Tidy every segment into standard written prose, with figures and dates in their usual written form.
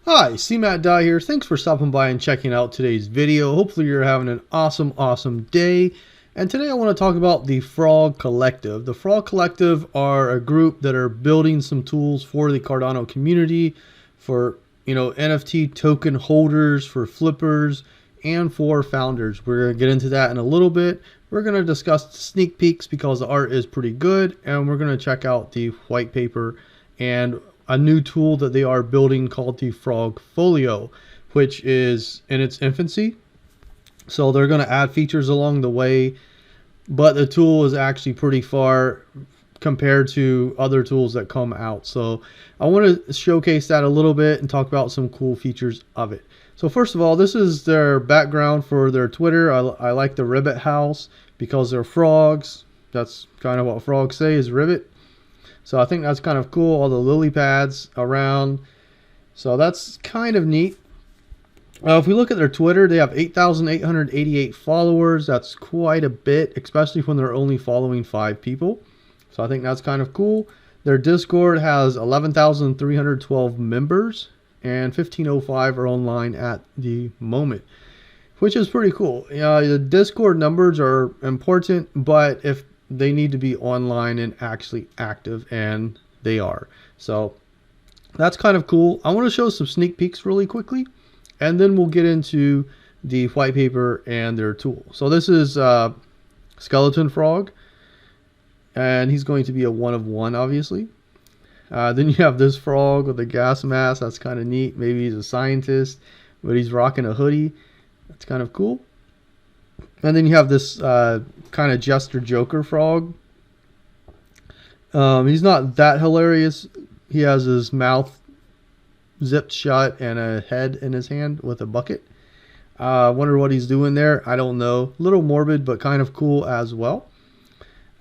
Hi, CMattDye here. Thanks for stopping by and checking out today's video. Hopefully you're having an awesome day. And today I want to talk about the Frog Collective. The Frog Collective are a group that are building some tools for the Cardano community, for NFT token holders, for flippers, and for founders. We're going to get into that in a little bit. We're going to discuss sneak peeks because the art is pretty good, and we're going to check out the white paper and a new tool that they are building called the Frog Folio, which is in its infancy. So they're going to add features along the way, but the tool is actually pretty far compared to other tools that come out. So I want to showcase that a little bit and talk about some cool features of it. So first of all, this is their background for their Twitter. I like the ribbit house because they're frogs. That's kind of what frogs say, is ribbit. So I think that's kind of cool. All the lily pads around. So that's kind of neat. If we look at their Twitter, they have 8,888 followers. That's quite a bit, especially when they're only following 5 people. So I think that's kind of cool. Their Discord has 11,312 members, and 1,505 are online at the moment, which is pretty cool. The Discord numbers are important, but if they need to be online and actually active, and they are. So that's kind of cool. I want to show some sneak peeks really quickly, and then we'll get into the white paper and their tool. So this is Skeleton Frog, and he's going to be a 1 of 1, obviously. Then you have this frog with a gas mask. That's kind of neat. Maybe he's a scientist, but he's rocking a hoodie. That's kind of cool. And then you have this kind of Jester Joker frog. He's not that hilarious. He has his mouth zipped shut and a head in his hand with a bucket. Wonder what he's doing there. I don't know. A little morbid, but kind of cool as well.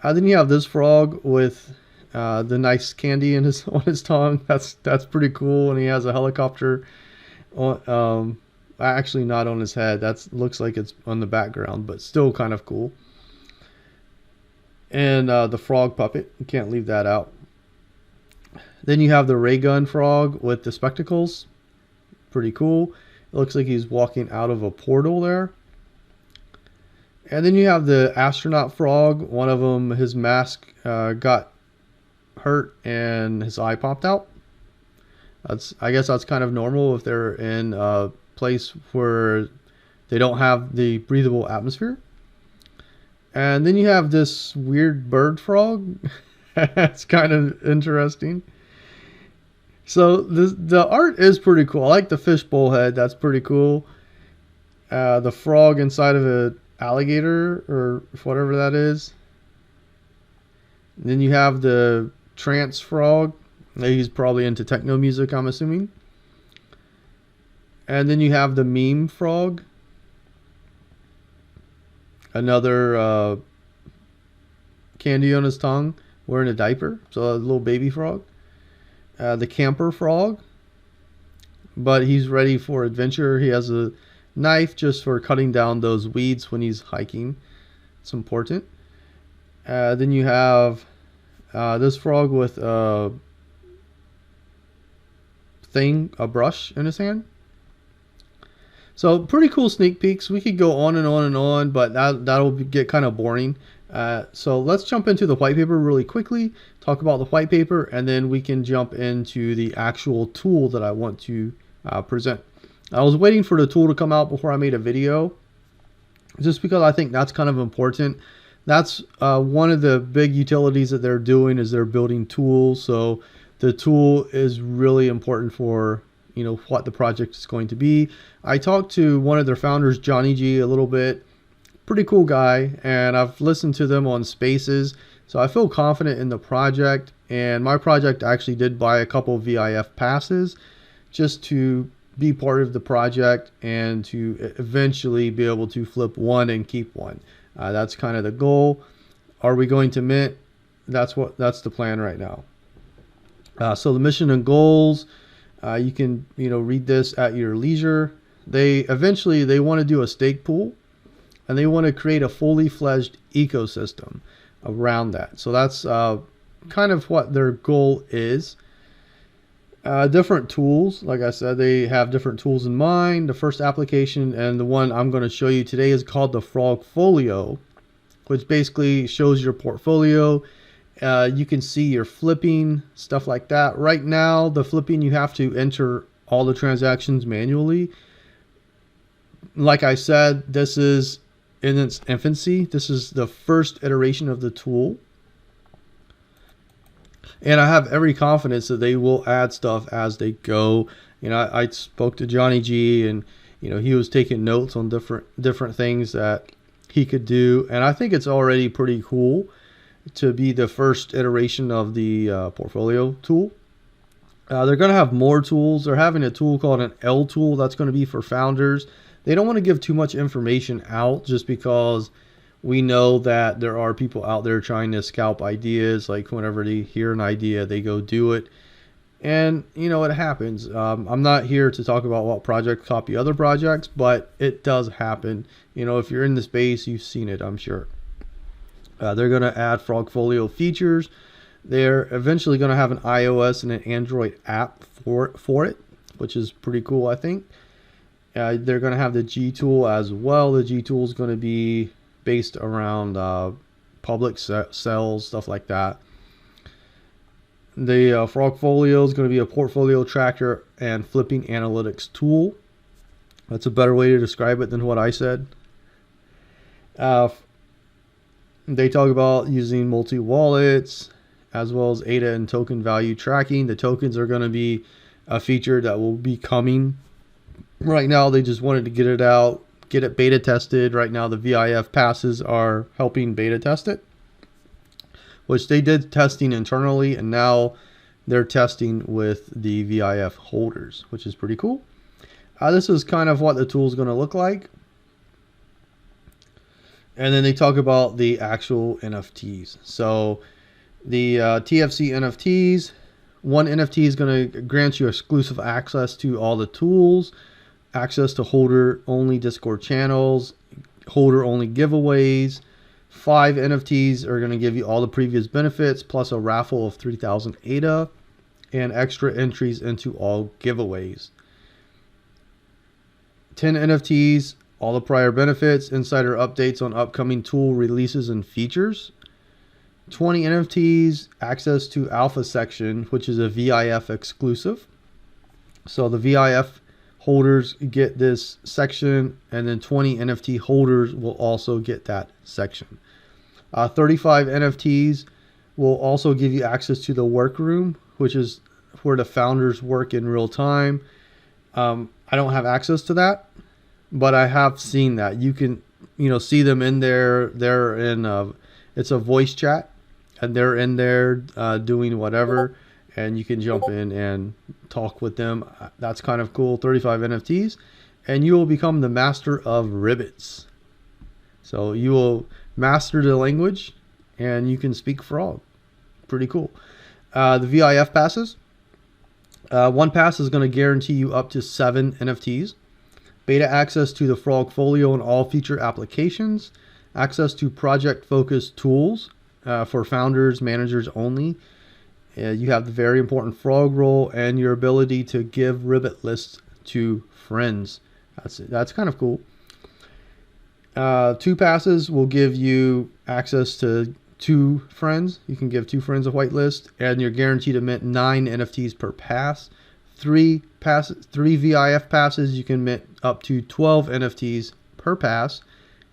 Then you have this frog with the nice candy in on his tongue. That's pretty cool. And he has a helicopter on, actually not on his head. That looks like it's on the background, but still kind of cool. And the frog puppet, you can't leave that out. Then you have the ray gun frog with the spectacles. Pretty cool. It looks like he's walking out of a portal there. And then you have the astronaut frog. One of them, his mask got hurt and his eye popped out. I guess that's kind of normal if they're in a place where they don't have the breathable atmosphere. And then you have this weird bird frog. That's kind of interesting. So the art is pretty cool. I like the fishbowl head. That's pretty cool. The frog inside of an alligator or whatever that is. And then you have the trance frog. He's probably into techno music, I'm assuming. And then you have the meme frog. Another candy on his tongue, wearing a diaper. So a little baby frog. The camper frog. But he's ready for adventure. He has a knife just for cutting down those weeds when he's hiking. It's important. Then you have this frog with a brush in his hand. So pretty cool sneak peeks. We could go on and on and on, but that'll get kind of boring. So let's jump into the white paper really quickly, talk about the white paper, and then we can jump into the actual tool that I want to present. I was waiting for the tool to come out before I made a video, just because I think that's kind of important. That's one of the big utilities that they're doing, is they're building tools. So the tool is really important for what the project is going to be. I talked to one of their founders, Johnny G, a little bit. Pretty cool guy, and I've listened to them on Spaces, so I feel confident in the project. And my project actually did buy a couple of VIF passes just to be part of the project and to eventually be able to flip one and keep one. That's kind of the goal. Are we going to mint? That's the plan right now. So the mission and goals, you can read this at your leisure. They want to do a stake pool, and they want to create a fully fledged ecosystem around that. So that's kind of what their goal is. Different tools. Like I said, they have different tools in mind. The first application and the one I'm going to show you today is called the Frogfolio, which basically shows your portfolio. You can see your flipping, stuff like that. Right now, the flipping, you have to enter all the transactions manually. Like I said, this is in its infancy. This is the first iteration of the tool. And I have every confidence that they will add stuff as they go. You know, I spoke to Johnny G, and he was taking notes on different things that he could do, and I think it's already pretty cool to be the first iteration of the portfolio tool. They're going to have more tools. They're having a tool called an L tool that's going to be for founders. They don't want to give too much information out just because we know that there are people out there trying to scalp ideas. Like whenever they hear an idea, they go do it. And, it happens. I'm not here to talk about what projects copy other projects, but it does happen. If you're in the space, you've seen it, I'm sure. They're going to add Frogfolio features. They're eventually going to have an iOS and an Android app for it, which is pretty cool, I think. They're going to have the G tool as well. The G tool is going to be based around public sales, stuff like that. The Frogfolio is going to be a portfolio tracker and flipping analytics tool. That's a better way to describe it than what I said. They talk about using multi-wallets as well as ADA and token value tracking. The tokens are going to be a feature that will be coming. Right now, they just wanted to get it out, get it beta tested. Right now, the VIF passes are helping beta test it, which they did testing internally, and now they're testing with the VIF holders, which is pretty cool. This is kind of what the tool is going to look like. And then they talk about the actual NFTs. So the TFC NFTs, one NFT is going to grant you exclusive access to all the tools, access to holder-only Discord channels, holder-only giveaways. 5 NFTs are going to give you all the previous benefits, plus a raffle of 3,000 ADA and extra entries into all giveaways. 10 NFTs, all the prior benefits, insider updates on upcoming tool releases and features. 20 NFTs, access to alpha section, which is a VIF exclusive. So the VIF holders get this section, and then 20 NFT holders will also get that section. 35 NFTs will also give you access to the workroom, which is where the founders work in real time. I don't have access to that, but I have seen that. You can, see them in there. They're in it's a voice chat, and they're in there doing whatever, and you can jump in and talk with them. That's kind of cool. 35 NFTs, and you will become the master of ribbits. So you will master the language, and you can speak frog. Pretty cool. The VIF passes. One pass is going to guarantee you up to 7 NFTs. Beta access to the Frogfolio and all feature applications. Access to project-focused tools for founders, managers only. You have the very important frog role and your ability to give ribbit lists to friends. That's kind of cool. 2 passes will give you access to 2 friends. You can give 2 friends a whitelist, and you're guaranteed to mint 9 NFTs per pass. 3 VIF passes, you can mint up to 12 NFTs per pass,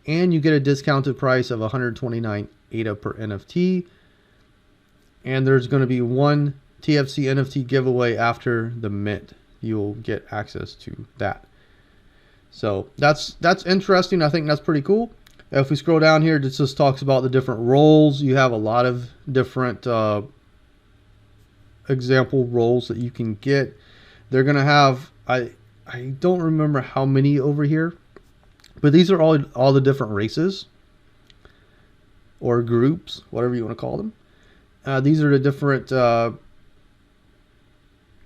and you get a discounted price of 129 ADA per NFT. And there's going to be 1 TFC NFT giveaway after the mint. You'll get access to that. So that's interesting. I think that's pretty cool. If we scroll down here, this just talks about the different roles. You have a lot of different example roles that you can get. They're going to have, I don't remember how many over here, but these are all the different races or groups, whatever you want to call them. These are the different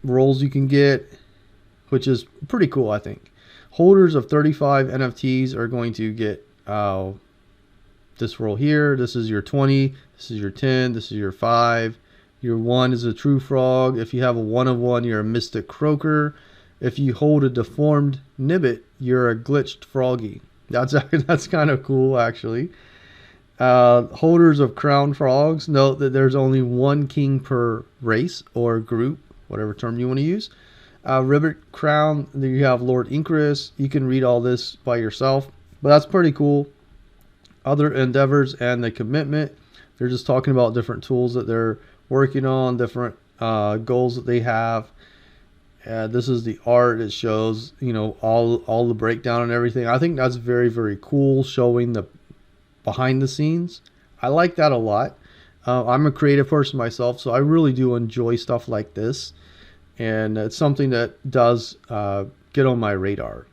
roles you can get, which is pretty cool, I think. Holders of 35 NFTs are going to get this role here. This is your 20. This is your 10. This is your 5. Your 1 is a true frog. If you have a 1 of 1, you're a mystic croaker. If you hold a deformed nibbit, you're a glitched froggy. That's kind of cool, actually. Holders of crown frogs, note that there's only 1 king per race or group, whatever term you want to use. Ribbit crown, you have Lord Incrus. You can read all this by yourself, but that's pretty cool. Other endeavors and the commitment, they're just talking about different tools that they're working on, different goals that they have. This is the art. It shows, you know, all the breakdown and everything. I think that's very, very cool, showing the behind the scenes. I like that a lot. I'm a creative person myself, so I really do enjoy stuff like this, and it's something that does get on my radar.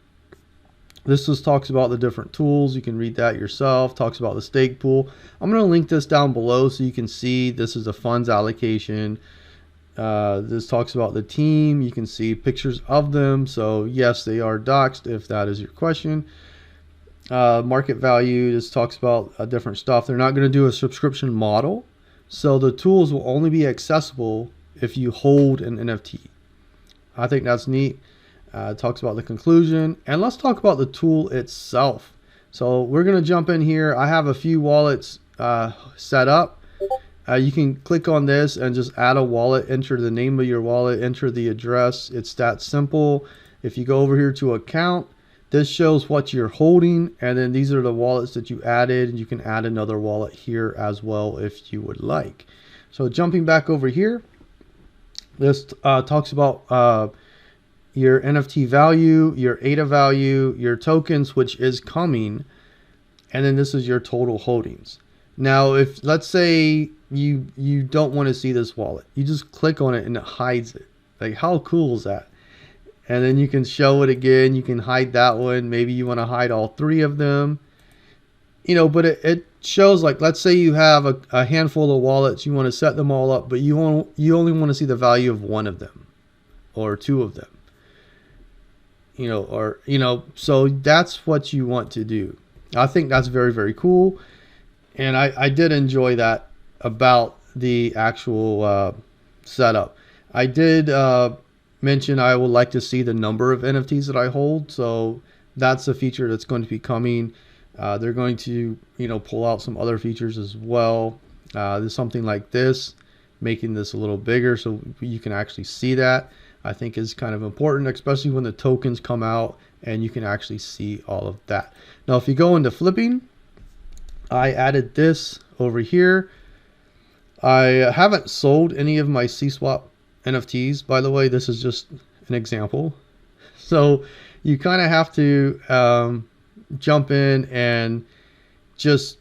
This just talks about the different tools. You can read that yourself. Talks about the stake pool. I'm going to link this down below so you can see this is a funds allocation. This talks about the team. You can see pictures of them. So yes, they are doxed if that is your question. Market value, this talks about different stuff. They're not going to do a subscription model. So the tools will only be accessible if you hold an NFT. I think that's neat. It talks about the conclusion, and let's talk about the tool itself. So we're going to jump in here. I have a few wallets set up. You can click on this and just add a wallet, enter the name of your wallet, enter the address. It's that simple. If you go over here to account, this shows what you're holding, and then these are the wallets that you added. You can add another wallet here as well if you would like. So jumping back over here, this talks about your NFT value, your ADA value, your tokens, which is coming, and then this is your total holdings. Now, if let's say you don't want to see this wallet, you just click on it and it hides it. Like, how cool is that? And then you can show it again. You can hide that one. Maybe you want to hide all 3 of them. You know, but it shows, like, let's say you have a handful of wallets. You want to set them all up, but you only want to see the value of 1 of them or 2 of them. You know, or, you know, so that's what you want to do. I think that's very, very cool. And I did enjoy that about the actual setup. I did mention I would like to see the number of NFTs that I hold. So that's a feature that's going to be coming. They're going to, you know, pull out some other features as well. There's something like this, making this a little bigger so you can actually see that. I think is kind of important, especially when the tokens come out and you can actually see all of that. Now, if you go into flipping, I added this over here. I haven't sold any of my CSwap NFTs, by the way. This is just an example. So you kind of have to jump in and just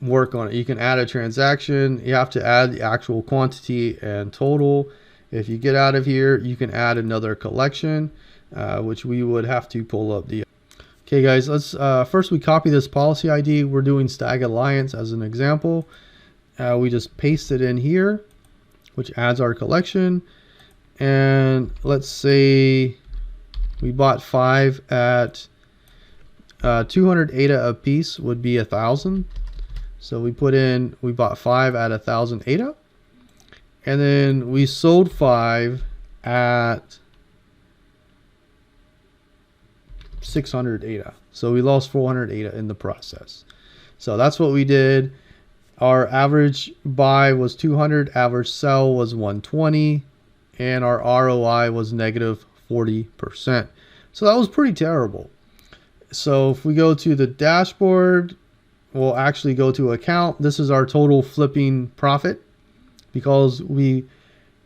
work on it. You can add a transaction. You have to add the actual quantity and total. If you get out of here, you can add another collection, which we would have to pull up the. Okay, guys, let's first we copy this policy ID. We're doing Stag Alliance as an example. We just paste it in here, which adds our collection. And let's say we bought 5 at 200 ADA a piece would be 1,000. So we bought 5 at 1,000 ADA. And then we sold 5 at 600 ADA. So we lost 400 ADA in the process. So that's what we did. Our average buy was 200, average sell was 120, and our ROI was negative 40%. So that was pretty terrible. So if we go to the dashboard, we'll actually go to account. This is our total flipping profit, because we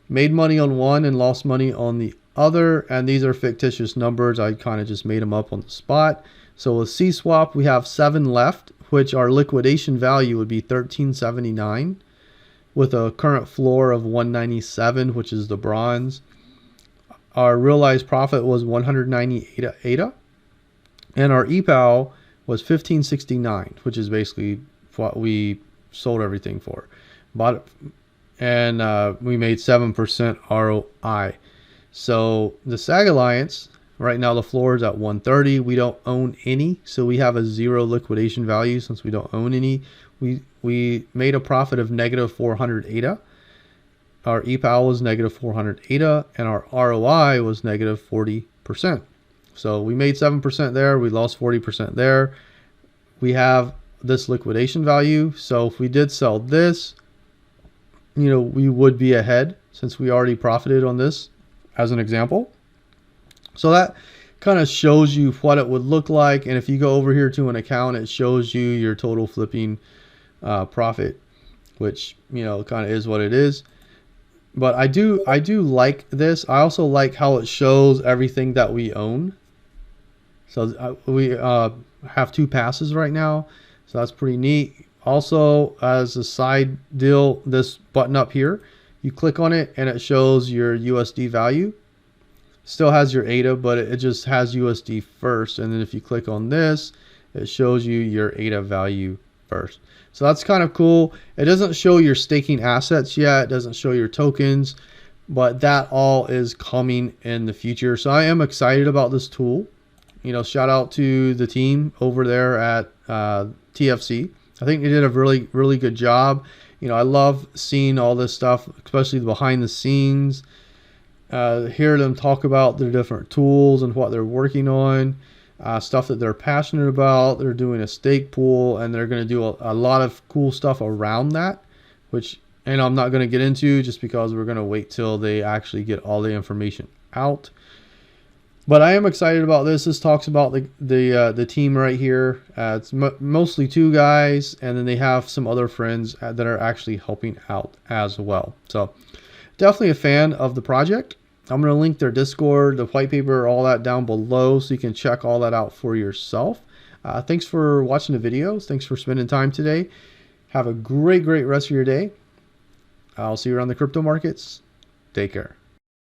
made money on one and lost money on the other, and these are fictitious numbers. I kind of just made them up on the spot. So with CSwap, we have 7 left, which our liquidation value would be $13.79 with a current floor of $197, which is the bronze. Our realized profit was 198 ADA, and our EPAL was $15.69, which is basically what we sold everything for. And we made 7% ROI. So the SAG Alliance, right now the floor is at 130. We don't own any, so we have a 0 liquidation value since we don't own any. We made a profit of negative 400 ADA, our EPAL was negative 400 ADA, and our ROI was negative 40%. So we made 7% there, we lost 40% there. We have this liquidation value. So if we did sell this, you know, we would be ahead since we already profited on this as an example. So that kind of shows you what it would look like. And if you go over here to an account, it shows you your total flipping profit, which, you know, kind of is what it is. But I do like this. I also like how it shows everything that we own. So we have 2 passes right now. So that's pretty neat. Also, as a side deal, this button up here, you click on it and it shows your USD value. Still has your ADA, but it just has USD first. And then if you click on this, it shows you your ADA value first. So that's kind of cool. It doesn't show your staking assets yet. It doesn't show your tokens, but that all is coming in the future. So I am excited about this tool. You know, shout out to the team over there at TFC. I think they did a really good job. You know, I love seeing all this stuff, especially the behind the scenes. Hear them talk about their different tools and what they're working on, stuff that they're passionate about. They're doing a stake pool, and they're going to do a lot of cool stuff around that, which, and I'm not going to get into just because we're going to wait till they actually get all the information out. But I am excited about this. This talks about the team right here. It's mostly 2 guys, and then they have some other friends that are actually helping out as well. So definitely a fan of the project. I'm going to link their Discord, the white paper, all that down below so you can check all that out for yourself. Thanks for watching the videos. Thanks for spending time today. Have a great rest of your day. I'll see you around the crypto markets. Take care.